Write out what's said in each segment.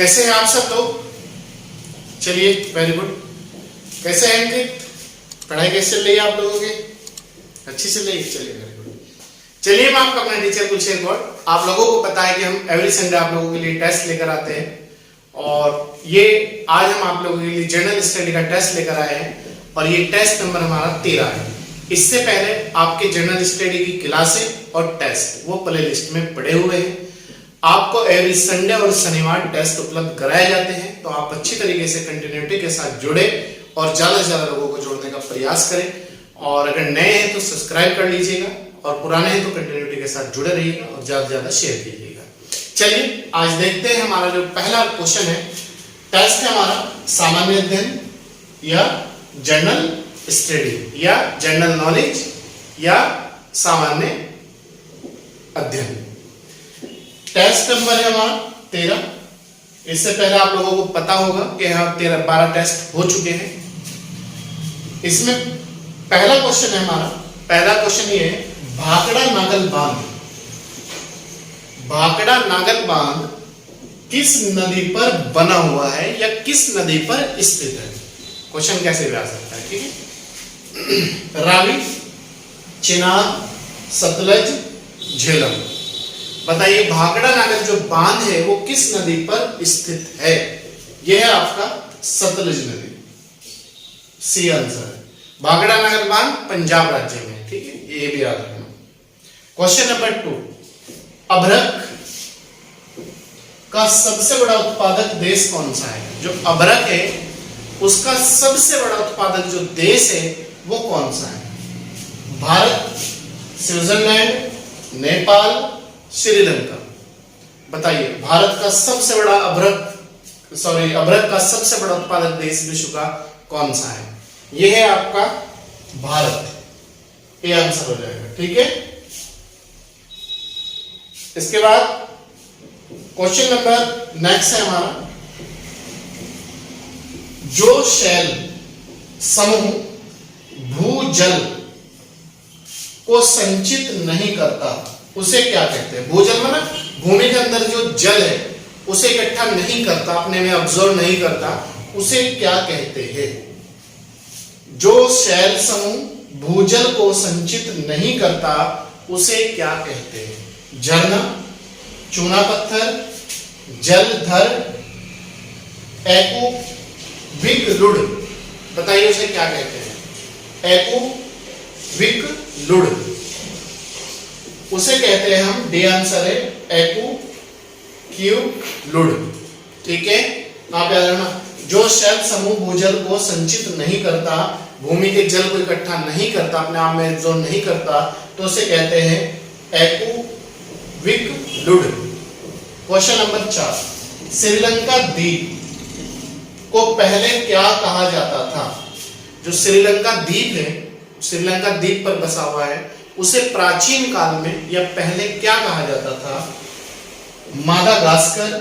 कैसे हैं आप सब लोग? चलिए, वेरी गुड। कैसे हैं अंकित? पढ़ाई कैसे चल रही है आप लोगों की? अच्छी चल रही है? चलिए, वेरी गुड। चलिए, मैं आपका अपना टीचर कुलशेखर गौड़। आप लोगों को पता है कि हम एवरी संडे आप लोगों के लिए टेस्ट लेकर आते हैं, और ये आज हम आप लोगों के लिए जनरल स्टडी का टेस्ट लेकर आए हैं, और ये टेस्ट नंबर हमारा 13 है। इससे पहले आपके जनरल स्टडी की क्लासें और टेस्ट वो प्ले लिस्ट में पड़े हुए हैं। आपको एवरी संडे और शनिवार टेस्ट उपलब्ध कराए जाते हैं, तो आप अच्छी तरीके से कंटिन्यूटी के साथ जुड़े और ज्यादा से ज्यादा लोगों को जोड़ने का प्रयास करें। और अगर नए हैं तो सब्सक्राइब कर लीजिएगा, और पुराने हैं तो कंटिन्यूटी के साथ जुड़े रहिएगा और ज्यादा से ज्यादा शेयर कीजिएगा। चलिए, आज देखते हैं हमारा जो पहला क्वेश्चन है, टेस्ट है हमारा सामान्य अध्ययन या जनरल स्टडी या जनरल नॉलेज या सामान्य अध्ययन। टेस्ट नंबर है हमारा 13। इससे पहले आप लोगों को पता होगा कि यहाँ 12 टेस्ट हो चुके हैं। इसमें पहला क्वेश्चन है हमारा, पहला क्वेश्चन ये है, भाखड़ा नागल बांध। भाखड़ा नागल बांध किस नदी पर बना हुआ है या किस नदी पर स्थित है? क्वेश्चन कैसे भी आ सकता है, ठीक है। रावी, चिनाब, सतलज, झेलम। बताइए, भाखड़ा नागल जो बांध है वो किस नदी पर स्थित है? यह है आपका सतलज नदी, सी आंसर है। भाखड़ा नागल बांध पंजाब राज्य में, ठीक है, ये भी याद रखना। क्वेश्चन नंबर 2, अभ्रक का सबसे बड़ा उत्पादक देश कौन सा है? जो अभ्रक है उसका सबसे बड़ा उत्पादक जो देश है वो कौन सा है? भारत, स्विट्जरलैंड, नेपाल, श्रीलंका। बताइए, भारत का सबसे बड़ा अभ्रक का सबसे बड़ा उत्पादक देश विश्व का कौन सा है? यह है आपका भारत, ये आंसर हो जाएगा, ठीक है। इसके बाद क्वेश्चन नंबर नेक्स्ट है हमारा, जो शैल समूह भूजल को संचित नहीं करता उसे क्या कहते हैं? भूजल माना भूमि के अंदर जो जल है उसे इकट्ठा नहीं करता, अपने में अब्जॉर्ब नहीं करता, उसे क्या कहते हैं? जो शैल समूह भूजल को संचित नहीं करता उसे क्या कहते हैं? झरना, चूना पत्थर, जलधर, एक्विक्लुड। बताइए उसे क्या कहते हैं? एक्विक्लुड उसे कहते हैं हम, डी आंसर है एक्विक्लुड, ठीक है। आप याद रखना, जो शैल समूह भूजल को संचित नहीं करता, भूमि के जल को इकट्ठा नहीं करता, अपने आप में एब्जॉर्ब नहीं करता, तो उसे कहते हैं एक्विक्लुड। क्वेश्चन नंबर 4, श्रीलंका द्वीप को पहले क्या कहा जाता था? जो श्रीलंका द्वीप है, श्रीलंका द्वीप पर बसा हुआ है, उसे प्राचीन काल में या पहले क्या कहा जाता था? मादागास्कर,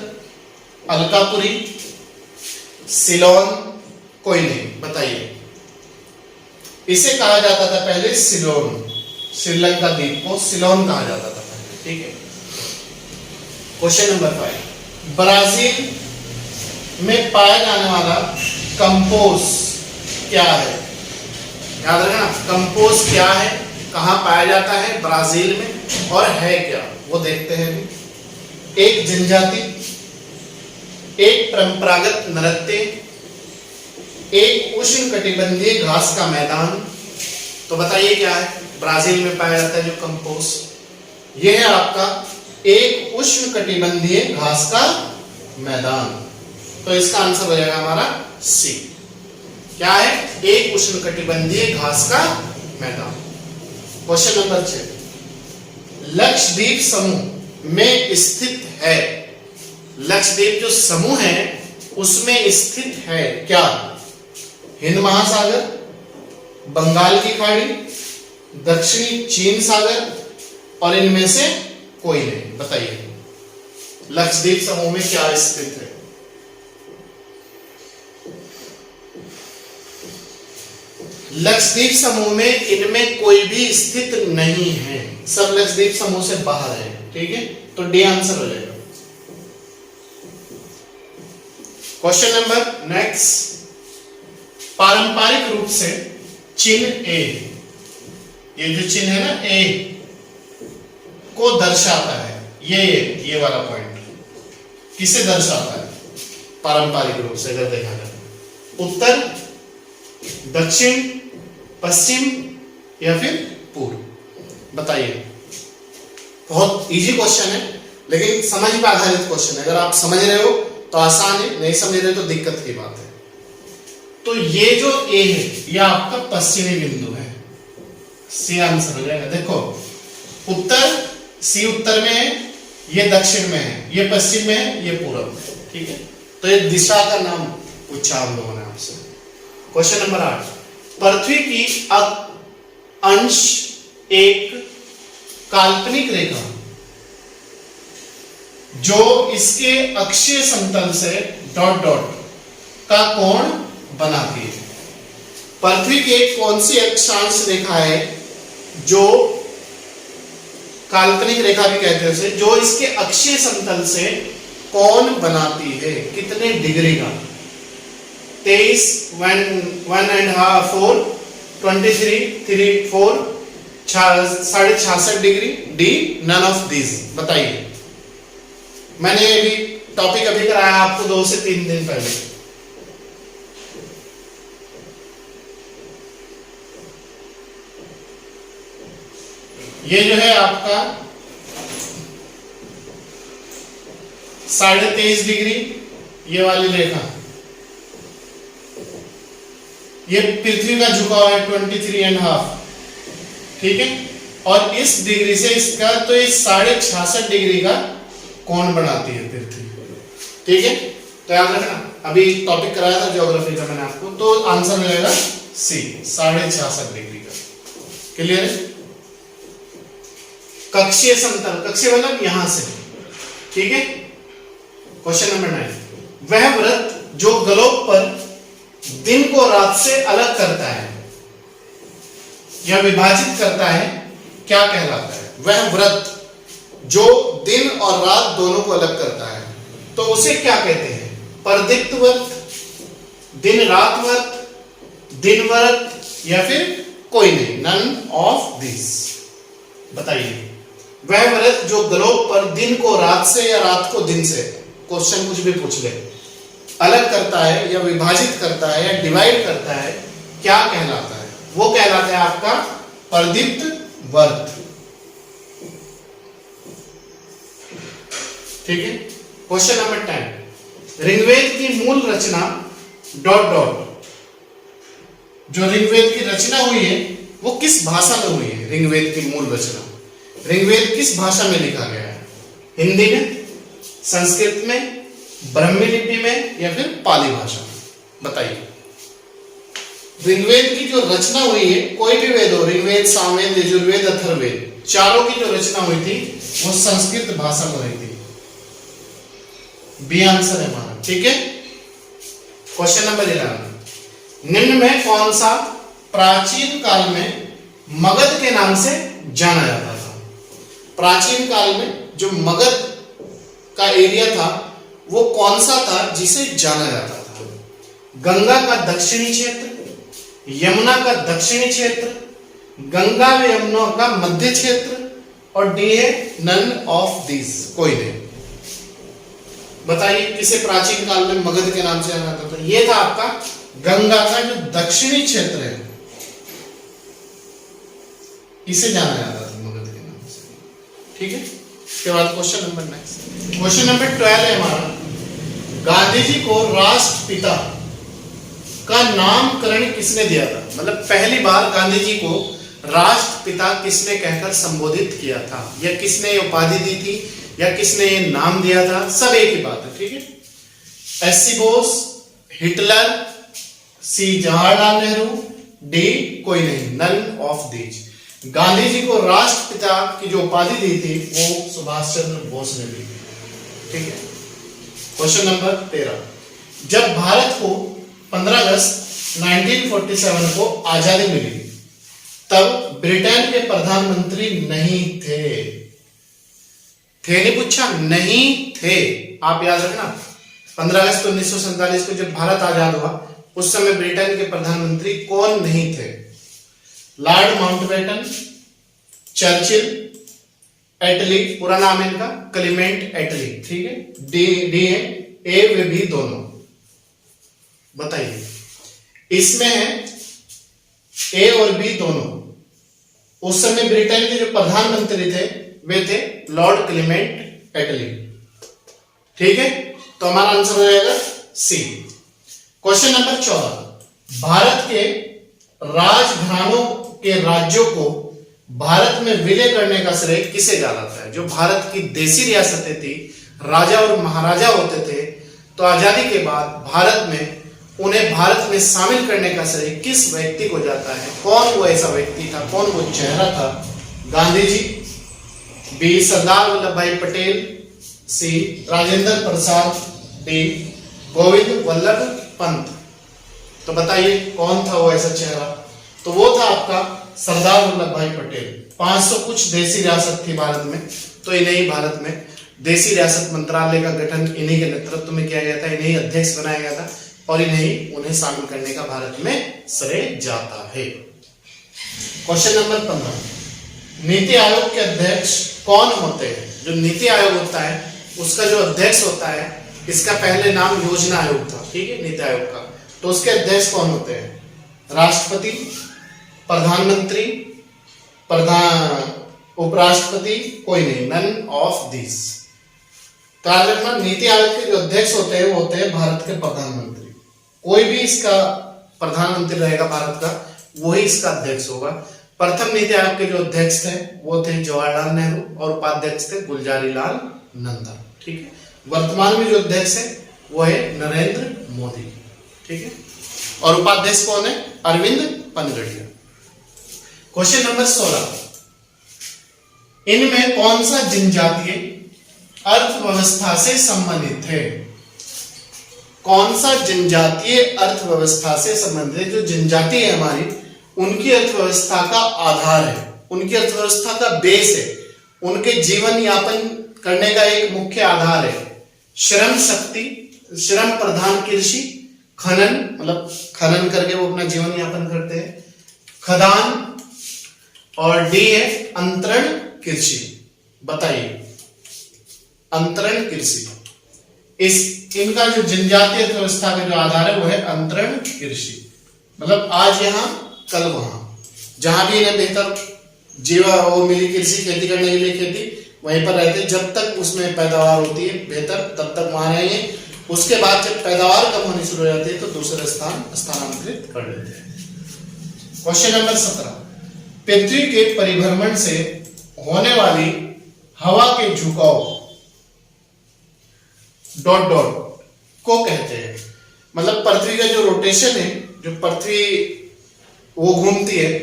अलकापुरी, सिलोन, कोई नहीं। बताइए, इसे कहा जाता था पहले सिलोन। श्रीलंका द्वीप को सिलोन कहा जाता था पहले, ठीक है। क्वेश्चन नंबर 5, ब्राजील में पाया जाने वाला कंपोज क्या है? याद रखना, कंपोज क्या है, कहां पाया जाता है, ब्राजील में, और है क्या, वो देखते हैं। एक जनजाति, एक परंपरागत नृत्य, एक उष्णकटिबंधीय घास का मैदान। तो बताइए क्या है ब्राजील में पाया जाता है जो कंपोज? यह है आपका एक उष्णकटिबंधीय घास का मैदान। तो इसका आंसर हो जाएगा हमारा सी। क्या है? एक उष्णकटिबंधीय घास का मैदान। क्वेश्चन नंबर 6, लक्षद्वीप समूह में स्थित है। लक्षद्वीप जो समूह है उसमें स्थित है क्या? हिंद महासागर, बंगाल की खाड़ी, दक्षिणी चीन सागर, और इनमें से कोई नहीं। बताइए, लक्षद्वीप समूह में क्या स्थित है? लक्षद्वीप समूह में इनमें कोई भी स्थित नहीं है, सब लक्षद्वीप समूह से बाहर है, ठीक है। तो डी आंसर हो जाएगा। क्वेश्चन नंबर नेक्स्ट, पारंपरिक रूप से चिन्ह ए, ये जो चिन्ह है ना ए को दर्शाता है, ये वाला पॉइंट किसे दर्शाता है पारंपरिक रूप से अगर देखा जाए? उत्तर, दक्षिण, पश्चिम या फिर पूर्व? बताइए। बहुत इजी क्वेश्चन है लेकिन समझ पे आधारित क्वेश्चन है। अगर आप समझ रहे हो तो आसान है, नहीं समझ रहे तो दिक्कत की बात है। तो ये जो ए है ये आपका पश्चिमी बिंदु है, सी आंसर हो जाएगा। देखो उत्तर, सी उत्तर में है, ये दक्षिण में है, ये पश्चिम में है, ये पूर्व में है। ठीक है, तो ये दिशा का नाम पूछा हम लोगों ने आपसे। क्वेश्चन नंबर 8, पृथ्वी की अंश एक काल्पनिक रेखा जो इसके अक्षीय समतल से डॉट डॉट का कोण बनाती है। पृथ्वी की एक कौन सी अक्षांश रेखा है जो काल्पनिक रेखा भी कहते हैं उसे, जो इसके अक्षीय समतल से कोण बनाती है? कितने डिग्री का? 23, 1.5, 4, 23, 3, 4, 66.5 degree. D, none of this. बताइए। मैंने भी टॉपिक अभी कराया आपको 2 से 3 दिन पहले। ये जो है आपका 23.5 डिग्री, ये वाली रेखा, ये पृथ्वी का झुकाव है 23.5। ठीक है, और इस डिग्री से इसका तो ये 66.5 डिग्री का कोण बनाती है पृथ्वी। ठीक है, तो याद रखना, अभी टॉपिक कराया था ज्योग्राफी का मैंने आपको, तो आंसर मिलेगा सी, 66.5 डिग्री का। क्लियर है? कक्षीय समतल, कक्षीय मतलब यहां से। ठीक है, क्वेश्चन नंबर 9, वह वृत्त जो ग्लोब पर दिन को रात से अलग करता है या विभाजित करता है, क्या कहलाता है? वह वृत्त जो दिन और रात दोनों को अलग करता है, तो उसे क्या कहते हैं? परदीप्त वृत्त, दिन रात वृत्त, दिन वृत्त या फिर कोई नहीं, नन ऑफ दिस। बताइए। वह वृत्त जो ग्लोब पर दिन को रात से या रात को दिन से, क्वेश्चन कुछ भी पूछ ले, अलग करता है या विभाजित करता है या डिवाइड करता है, क्या कहलाता है? वो कहलाता है आपका परदीप्त वृत्त। ठीक है, क्वेश्चन नंबर 10, ऋग्वेद की मूल रचना डॉट डॉट, जो ऋग्वेद की रचना हुई है वो किस भाषा में हुई है? ऋग्वेद की मूल रचना, ऋग्वेद किस भाषा में लिखा गया है? हिंदी में, संस्कृत में, ब्राह्मी लिपि में या फिर पाली भाषा में? बताइए। ऋग्वेद की जो रचना हुई है, कोई भी वेद हो, ऋग्वेद, सामवेद, यजुर्वेद, अथर्ववेद, चारों की जो रचना हुई थी वो संस्कृत भाषा में हुई थी। बी आंसर है हमारा। ठीक है, क्वेश्चन नंबर 11, निम्न में कौन सा प्राचीन काल में मगध के नाम से जाना जाता था? प्राचीन काल में जो मगध का एरिया था वो कौन सा था जिसे जाना जाता था? गंगा का दक्षिणी क्षेत्र, यमुना का दक्षिणी क्षेत्र, गंगा व यमुना का मध्य क्षेत्र, और डी है नन ऑफ दिस, कोई नहीं। बताइए किसे प्राचीन काल में मगध के नाम से जाना जाता था? ये था आपका गंगा का जो दक्षिणी क्षेत्र है, इसे जाना जाता था मगध के नाम से। ठीक है, इसके बाद question number next, question number 12 है हमारा, गांधी जी को राष्ट्रपिता का नामकरण किसने दिया था? मतलब पहली बार गांधी जी को राष्ट्रपिता किसने कहकर संबोधित किया था, या किसने उपाधि दी थी, या किसने ये नाम दिया था? सब एक ही बात है। ठीक है, एस.सी. बोस, हिटलर, सी जवाहरलाल नेहरू, डी कोई नहीं, none of these. Gandhi ji को राष्ट्रपिता की जो उपाधि दी थी वो सुभाष चंद्र बोस ने दी। ठीक है, क्वेश्चन नंबर 13, जब भारत को 15 अगस्त 1947 को आजादी मिली तब ब्रिटेन के प्रधानमंत्री नहीं थे। थे नहीं पूछा, नहीं थे, आप याद रखना, 15 अगस्त 1947 को जब भारत आजाद हुआ उस समय ब्रिटेन के प्रधानमंत्री कौन नहीं थे? लॉर्ड माउंटबेटन, चर्चिल, एटली, पूरा नाम इनका क्लीमेंट एटली, ठीक है। डी है ए व बी दोनों। बताइए, इसमें है ए और बी दोनों। उस समय ब्रिटेन के जो प्रधानमंत्री थे वे थे लॉर्ड क्लीमेंट एटली, ठीक है। तो हमारा आंसर हो जाएगा सी। क्वेश्चन नंबर 14, भारत के राजघरानों के राज्यों को भारत में विलय करने का श्रेय किसे जाता है? जो भारत की देसी रियासतें थी, राजा और महाराजा होते थे, तो आजादी के बाद भारत में उन्हें भारत में शामिल करने का श्रेय किस व्यक्ति को जाता है? कौन वो ऐसा व्यक्ति था, कौन वो चेहरा था? गांधी जी, बी सरदार वल्लभ भाई पटेल, सी राजेंद्र प्रसाद, डी गोविंद वल्लभ पंत। तो बताइए कौन था वो ऐसा चेहरा? तो वो था आपका सरदार वल्लभ भाई पटेल। 500 कुछ देसी रियासत थी भारत में, तो इन्हें भारत में देसी रियासत मंत्रालय का गठन इन्हीं के नेतृत्व में किया गया था, इन्हें अध्यक्ष बनाया गया था और उन्हें शामिल करने का भारत में श्रेय जाता है। क्वेश्चन नंबर 15, नीति आयोग के अध्यक्ष कौन होते हैं? जो नीति आयोग होता है उसका जो अध्यक्ष होता है, इसका पहले नाम योजना आयोग था, ठीक है, नीति आयोग का। तो उसके अध्यक्ष कौन होते हैं? राष्ट्रपति, प्रधानमंत्री, उपराष्ट्रपति, कोई नहीं, नन ऑफ दिस। तो याद रखना, नीति आयोग के जो अध्यक्ष होते हैं वो होते हैं भारत के प्रधानमंत्री। कोई भी इसका प्रधानमंत्री रहेगा भारत का, वही इसका अध्यक्ष होगा। प्रथम नीति आयोग के जो अध्यक्ष थे वो थे जवाहरलाल नेहरू और उपाध्यक्ष थे गुलजारी लाल नंदा, ठीक है। वर्तमान में जो अध्यक्ष है वो है नरेंद्र मोदी, ठीक है। और उपाध्यक्ष कौन है? अरविंद पनगड़िया। क्वेश्चन नंबर 16, इनमें कौन सा जनजातीय अर्थव्यवस्था से संबंधित है? कौन सा जनजातीय अर्थव्यवस्था से संबंधित है? जो जनजाति है हमारी, उनकी अर्थव्यवस्था का आधार है, उनकी अर्थव्यवस्था का बेस है, उनके जीवन यापन करने का एक मुख्य आधार है श्रम शक्ति, श्रम प्रधान कृषि, खनन, मतलब खनन करके वो अपना जीवन यापन करते हैं, खदान, और डी है अंतरण कृषि। बताइए, अंतरण कृषि, इनका जो जनजातीय अर्थव्यवस्था का जो आधार है वो है अंतरण कृषि। मतलब आज यहाँ कल वहां, जहां भी इन्हें बेहतर जीवा वो मिली कृषि, खेती करने के लिए खेती, वहीं पर रहते, जब तक उसमें पैदावार होती है बेहतर तब तक वहां रहेंगे। उसके बाद जब पैदावार कम होनी शुरू हो जाती है तो दूसरे स्थान स्थानांतरित कर लेते हैं। क्वेश्चन नंबर 17, पृथ्वी के परिभ्रमण से होने वाली हवा के झुकाव डॉट डॉट को कहते हैं। मतलब पृथ्वी का जो रोटेशन है, जो पृथ्वी वो घूमती है,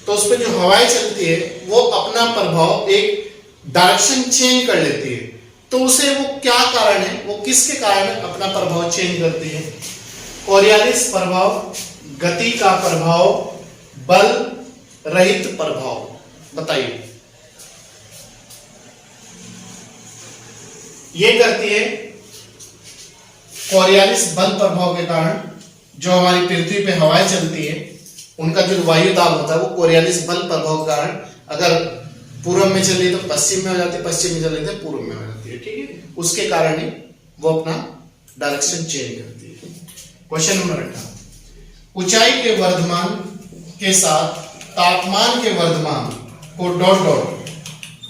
तो उस पर जो हवाएं चलती है वो अपना प्रभाव एक डायरेक्शन चेंज कर लेती है। तो उसे वो क्या कारण है, वो किसके कारण अपना प्रभाव चेंज करती है? कोरियालिस प्रभाव, गति का प्रभाव, बल रहित प्रभाव। बताइए, ये करती है कोरियालिस बल प्रभाव के कारण। जो हमारी पृथ्वी पे हवाएं चलती है उनका जो वायु दाब होता है वो कोरियालिस बल प्रभाव के कारण, अगर पूर्व में चली तो पश्चिम में हो जाती है, पश्चिम में चली तो पूर्व में हो जाती है, ठीक है। उसके कारण ही वो अपना डायरेक्शन चेंज करती है। क्वेश्चन नंबर 18, ऊंचाई के वर्धमान के साथ तापमान के वर्धमान को डॉट डॉट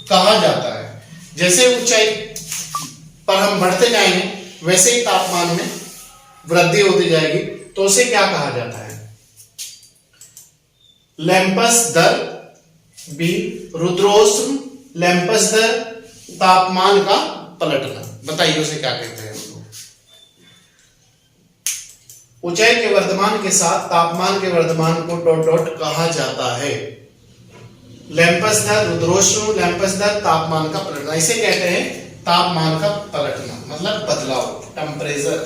कहा जाता है। जैसे ऊंचाई पर हम बढ़ते जाएंगे वैसे ही तापमान में वृद्धि होती जाएगी, तो उसे क्या कहा जाता है? लैम्पस दर, बी रुद्रोष्म, लैम्पस दर, तापमान का पलटना। बताइए उसे क्या कहते हैं? ऊंचाई के वर्धमान के साथ तापमान के वर्धमान को डॉट डॉट कहा जाता है। लैम्पस दर, रुद्रोष्म, लैम्पस दर, तापमान का पलटना, इसे कहते हैं तापमान का पलटना, मतलब बदलाव, टेम्परेचर।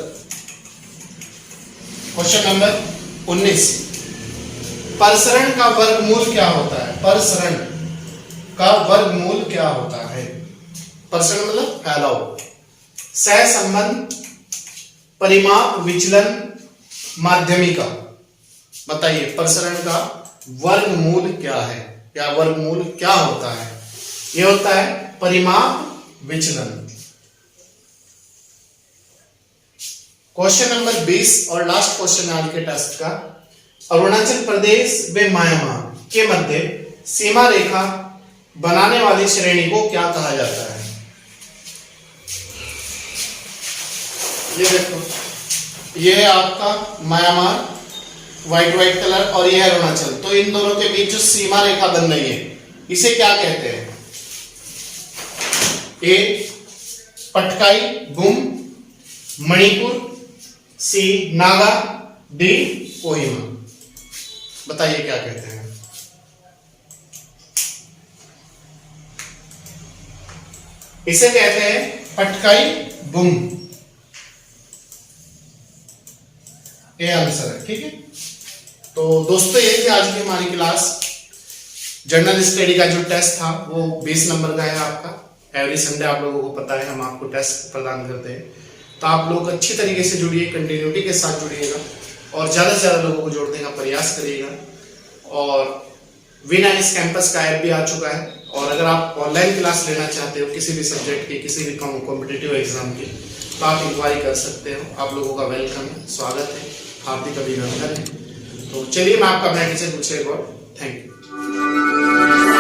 क्वेश्चन नंबर 19, प्रसरण का वर्गमूल क्या होता है? प्रसरण का वर्गमूल क्या होता है? प्रसरण मतलब फैलाव। सहसंबंध, परिमाप विचलन माध्यमिका, बताइए प्रसरण का वर्गमूल क्या है, या वर्गमूल क्या होता है? यह होता है परिमाप विचलन। क्वेश्चन नंबर 20 और लास्ट क्वेश्चन आज के टेस्ट का, अरुणाचल प्रदेश व म्यांमार के मध्य सीमा रेखा बनाने वाली श्रेणी को क्या कहा जाता है? ये देखो, ये है आपका म्यांमार व्हाइट कलर और ये है अरुणाचल, तो इन दोनों के बीच जो सीमा रेखा बन रही है इसे क्या कहते हैं? ए पटकाई बुम, मणिपुर, सी नागा, डी कोहिमा। बताइए क्या कहते हैं? इसे कहते हैं पटकाई बुम, ये आंसर है। ठीक है, तो दोस्तों ये थी आज की हमारी क्लास। जर्नल स्टडी का जो टेस्ट था वो 20 नंबर का है आपका। एवरी संडे आप लोगों को पता है हम आपको टेस्ट प्रदान करते हैं, तो आप लोग अच्छी तरीके से जुड़िए, कंटिन्यूटी के साथ जुड़िएगा और ज़्यादा से ज़्यादा लोगों को जोड़ने का प्रयास करिएगा। और विन एंड कैंपस का ऐप भी आ चुका है, और अगर आप ऑनलाइन क्लास लेना चाहते हो किसी भी सब्जेक्ट की, किसी भी कॉम्पिटिटिव एग्जाम की, तो आप इंक्वायरी कर सकते हो। आप लोगों का वेलकम है, स्वागत है, हार्दिक अभिनंदन है। तो चलिए मैं आपका अपना टीचर पूछे एक और। Thank you.